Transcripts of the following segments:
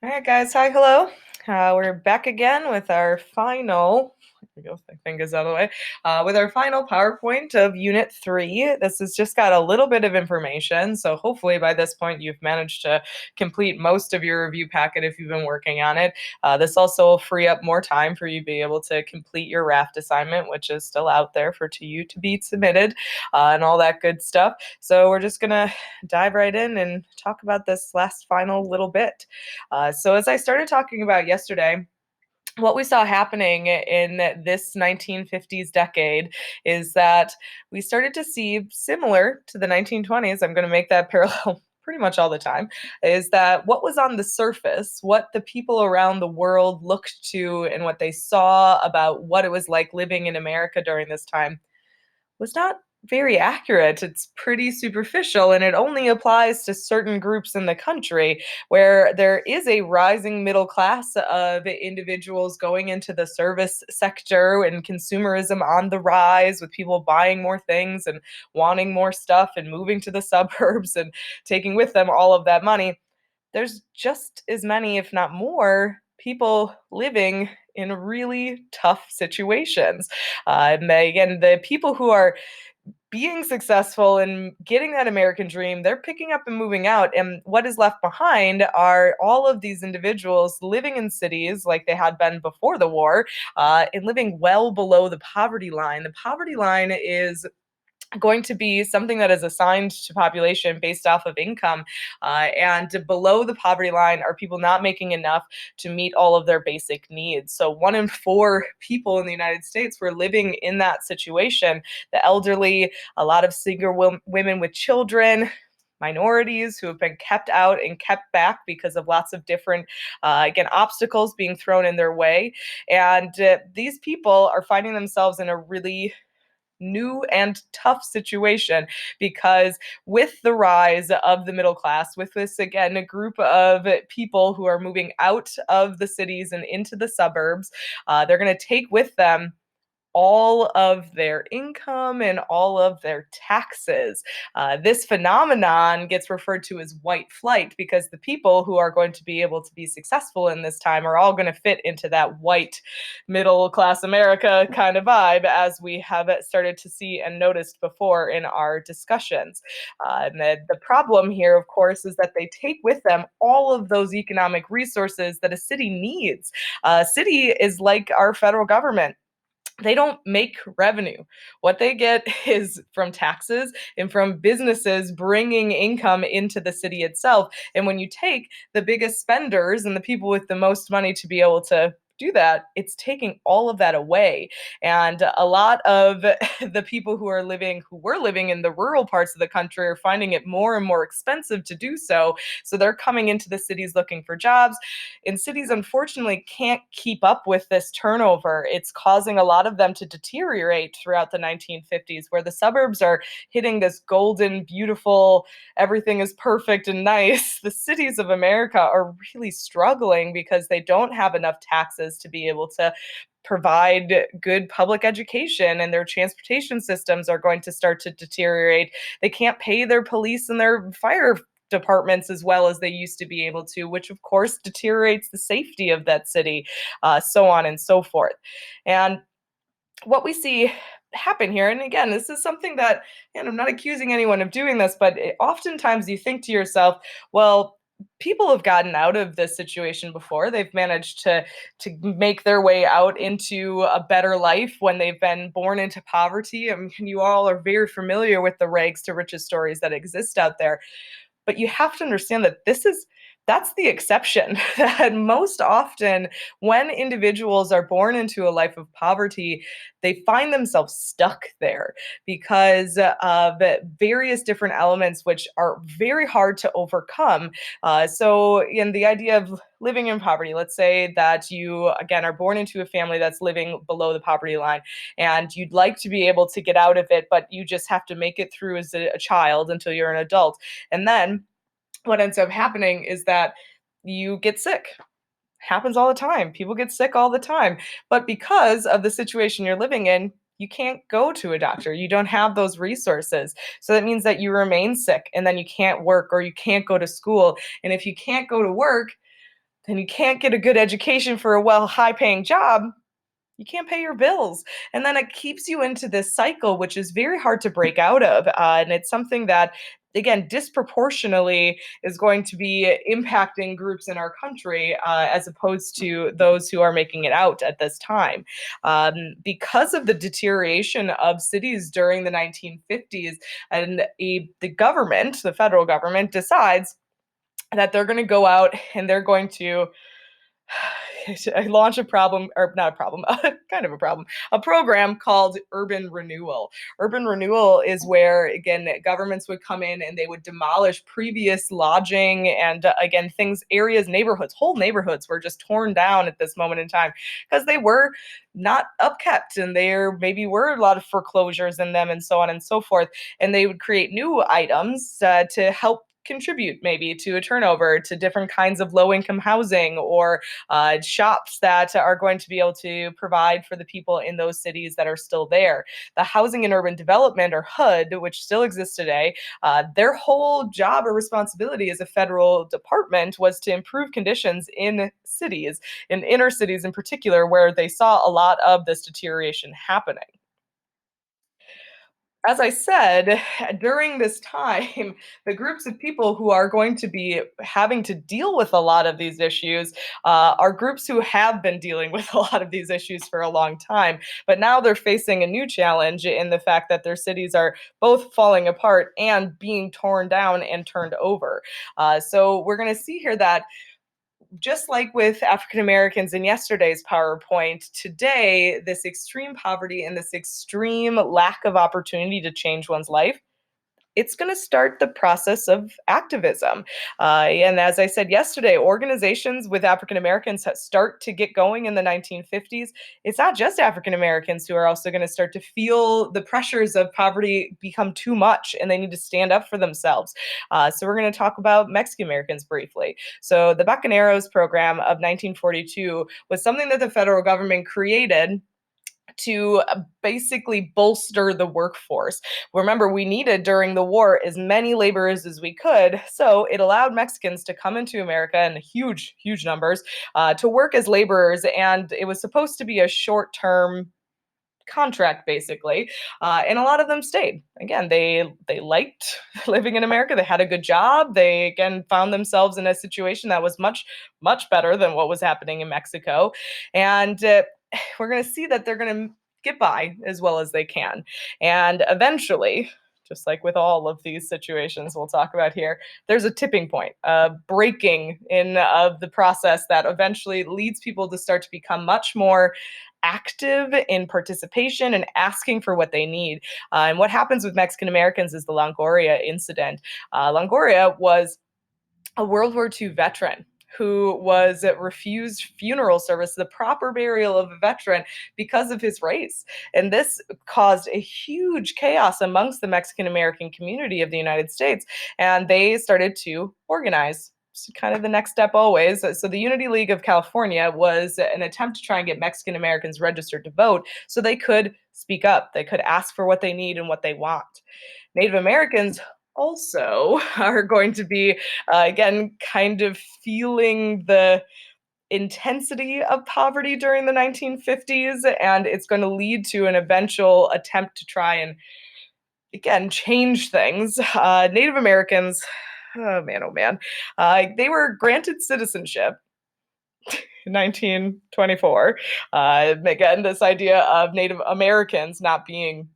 All right, guys. Hi, hello. We're back again with our final. There we go. My fingers out of the way. With our final PowerPoint of Unit 3. This has just got a little bit of information, so hopefully by this point you've managed to complete most of your review packet if you've been working on it. This also will free up more time for you to be able to complete your raft assignment, which is still out there for you to be submitted, and all that good stuff. So we're just gonna dive right in and talk about this last final little bit. So as I started talking about yesterday, what we saw happening in this 1950s decade is that we started to see, similar to the 1920s, I'm going to make that parallel pretty much all the time, is that what was on the surface, what the people around the world looked to and what they saw about what it was like living in America during this time was not very accurate. It's pretty superficial, and it only applies to certain groups in the country where there is a rising middle class of individuals going into the service sector and consumerism on the rise, with people buying more things and wanting more stuff and moving to the suburbs and taking with them all of that money. There's just as many, if not more, people living in really tough situations. And again, the people who are being successful and getting that American dream, they're picking up and moving out. And what is left behind are all of these individuals living in cities like they had been before the war, and living well below the poverty line. The poverty line is going to be something that is assigned to population based off of income. And below the poverty line are people not making enough to meet all of their basic needs. So 1 in 4 people in the United States were living in that situation. The elderly, a lot of single women with children, minorities who have been kept out and kept back because of lots of different, again, obstacles being thrown in their way. And these people are finding themselves in a really new and tough situation, because with the rise of the middle class, with this, again, a group of people who are moving out of the cities and into the suburbs, they're going to take with them all of their income and all of their taxes. This phenomenon gets referred to as white flight, because the people who are going to be able to be successful in this time are all going to fit into that white middle class America kind of vibe, as we have started to see and noticed before in our discussions. And the problem here, of course, is that they take with them all of those economic resources that a city needs. A city is like our federal government. They don't make revenue. What they get is from taxes and from businesses bringing income into the city itself. And when you take the biggest spenders and the people with the most money to be able to do that, it's taking all of that away. And a lot of the people who were living in the rural parts of the country are finding it more and more expensive to do so. So they're coming into the cities looking for jobs, and cities unfortunately can't keep up with this turnover. It's causing a lot of them to deteriorate throughout the 1950s, where the suburbs are hitting this golden, beautiful, everything is perfect and nice. The cities of America are really struggling because they don't have enough taxes to be able to provide good public education, and their transportation systems are going to start to deteriorate. They can't pay their police and their fire departments as well as they used to be able to, which of course deteriorates the safety of that city, so on and so forth. And what we see happen here, and again, this is something that, and I'm not accusing anyone of doing this, but oftentimes you think to yourself, well, people have gotten out of this situation before. They've managed to make their way out into a better life when they've been born into poverty. I mean, you all are very familiar with the rags to riches stories that exist out there. But you have to understand that that's the exception. That most often, when individuals are born into a life of poverty, they find themselves stuck there because of various different elements which are very hard to overcome. So in the idea of living in poverty, let's say that you, again, are born into a family that's living below the poverty line, and you'd like to be able to get out of it, but you just have to make it through as a child until you're an adult. And then what ends up happening is that you get sick. Happens all the time. People get sick all the time. But because of the situation you're living in, you can't go to a doctor. You don't have those resources. So that means that you remain sick, and then you can't work or you can't go to school. And if you can't go to work, then you can't get a good education for a high paying job, you can't pay your bills. And then it keeps you into this cycle, which is very hard to break out of. And it's something that, again, disproportionately is going to be impacting groups in our country as opposed to those who are making it out at this time. Because of the deterioration of cities during the 1950s, and the government, the federal government, decides that they're going to go out and they're going to launch a problem, or not a problem, kind of a problem, a program called urban renewal. Urban renewal is where, again, governments would come in and they would demolish previous lodging and, again, things, areas, neighborhoods, whole neighborhoods were just torn down at this moment in time because they were not upkept and there maybe were a lot of foreclosures in them and so on and so forth. And they would create new items to help contribute maybe to a turnover to different kinds of low income housing or shops that are going to be able to provide for the people in those cities that are still there. The Housing and Urban Development, or HUD, which still exists today, their whole job or responsibility as a federal department was to improve conditions in cities, in inner cities in particular, where they saw a lot of this deterioration happening. As I said, during this time, the groups of people who are going to be having to deal with a lot of these issues are groups who have been dealing with a lot of these issues for a long time. But now they're facing a new challenge in the fact that their cities are both falling apart and being torn down and turned over. So we're going to see here that just like with African Americans in yesterday's PowerPoint, today, this extreme poverty and this extreme lack of opportunity to change one's life, it's going to start the process of activism. And as I said yesterday, organizations with African Americans start to get going in the 1950s. It's not just African Americans who are also going to start to feel the pressures of poverty become too much and they need to stand up for themselves. So we're going to talk about Mexican Americans briefly. So the Bacaneros program of 1942 was something that the federal government created to basically bolster the workforce. Remember, we needed during the war as many laborers as we could, so it allowed Mexicans to come into America in huge, huge numbers to work as laborers, and it was supposed to be a short-term contract basically, and a lot of them stayed. Again, they liked living in America. They had a good job. They again found themselves in a situation that was much better than what was happening in Mexico, and we're going to see that they're going to get by as well as they can, and eventually, just like with all of these situations we'll talk about here, there's a tipping point, a breaking in of the process that eventually leads people to start to become much more active in participation and asking for what they need. And what happens with Mexican Americans is the Longoria incident. Longoria was a World War II veteran who was refused funeral service, the proper burial of a veteran, because of his race. And this caused a huge chaos amongst the Mexican American community of the United States. And they started to organize. It's kind of the next step always. So the Unity League of California was an attempt to try and get Mexican Americans registered to vote so they could speak up. They could ask for what they need and what they want. Native Americans also are going to be, again, kind of feeling the intensity of poverty during the 1950s, and it's going to lead to an eventual attempt to try and, again, change things. Native Americans, oh man, they were granted citizenship 1924. Again, this idea of Native Americans not being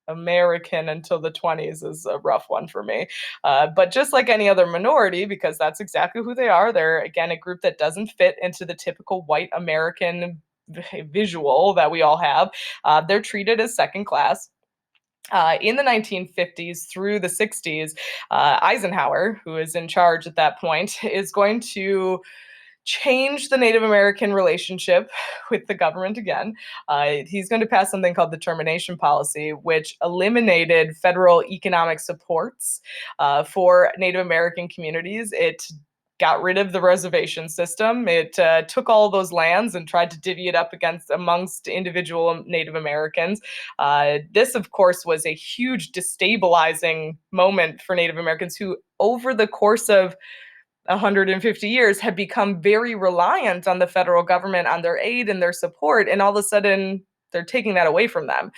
American until the 20s is a rough one for me. But just like any other minority, because that's exactly who they are, they're, again, a group that doesn't fit into the typical white American visual that we all have. They're treated as second class. In the 1950s through the 60s, Eisenhower, who is in charge at that point, is going to change the Native American relationship with the government again. He's going to pass something called the termination policy, which eliminated federal economic supports for Native American communities. It got rid of the reservation system. It took all those lands and tried to divvy it up amongst individual Native Americans. This, of course, was a huge destabilizing moment for Native Americans who, over the course of 150 years have become very reliant on the federal government, on their aid and their support, and all of a sudden they're taking that away from them.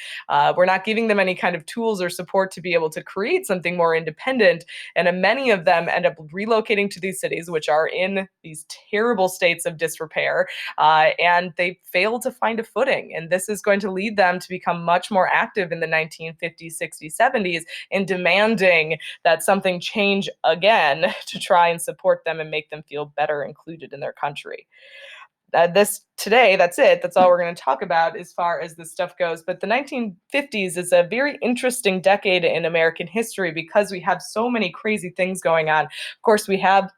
We're not giving them any kind of tools or support to be able to create something more independent. And many of them end up relocating to these cities, which are in these terrible states of disrepair, and they fail to find a footing. And this is going to lead them to become much more active in the 1950s, 60s, 70s in demanding that something change again to try and support them and make them feel better included in their country. This today, that's it. That's all we're going to talk about as far as this stuff goes. But the 1950s is a very interesting decade in American history because we have so many crazy things going on. Of course, we have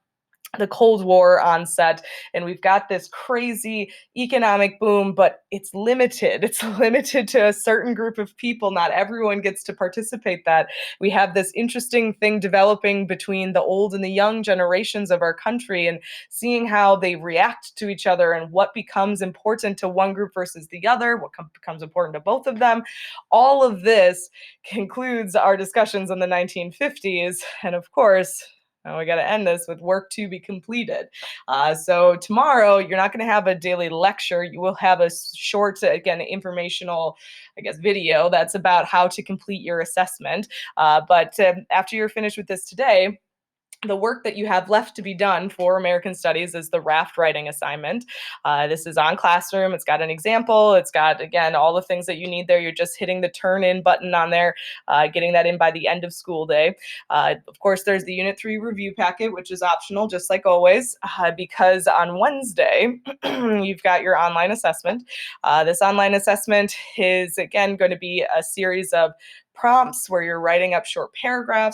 the Cold War onset, and we've got this crazy economic boom, but it's limited. It's limited to a certain group of people. Not everyone gets to participate that. We have this interesting thing developing between the old and the young generations of our country and seeing how they react to each other and what becomes important to one group versus the other, what becomes important to both of them. All of this concludes our discussions on the 1950s. And of course, now we got to end this with work to be completed. So tomorrow, you're not going to have a daily lecture. You will have a short, again, informational, I guess, video that's about how to complete your assessment. But after you're finished with this today, the work that you have left to be done for American Studies is the raft writing assignment. This is on Classroom. It's got an example. It's got, again, all the things that you need there. You're just hitting the turn in button on there, getting that in by the end of school day. Of course, there's the Unit 3 review packet, which is optional, just like always, because on Wednesday, you've got your online assessment. This online assessment is, again, going to be a series of prompts where you're writing up short paragraphs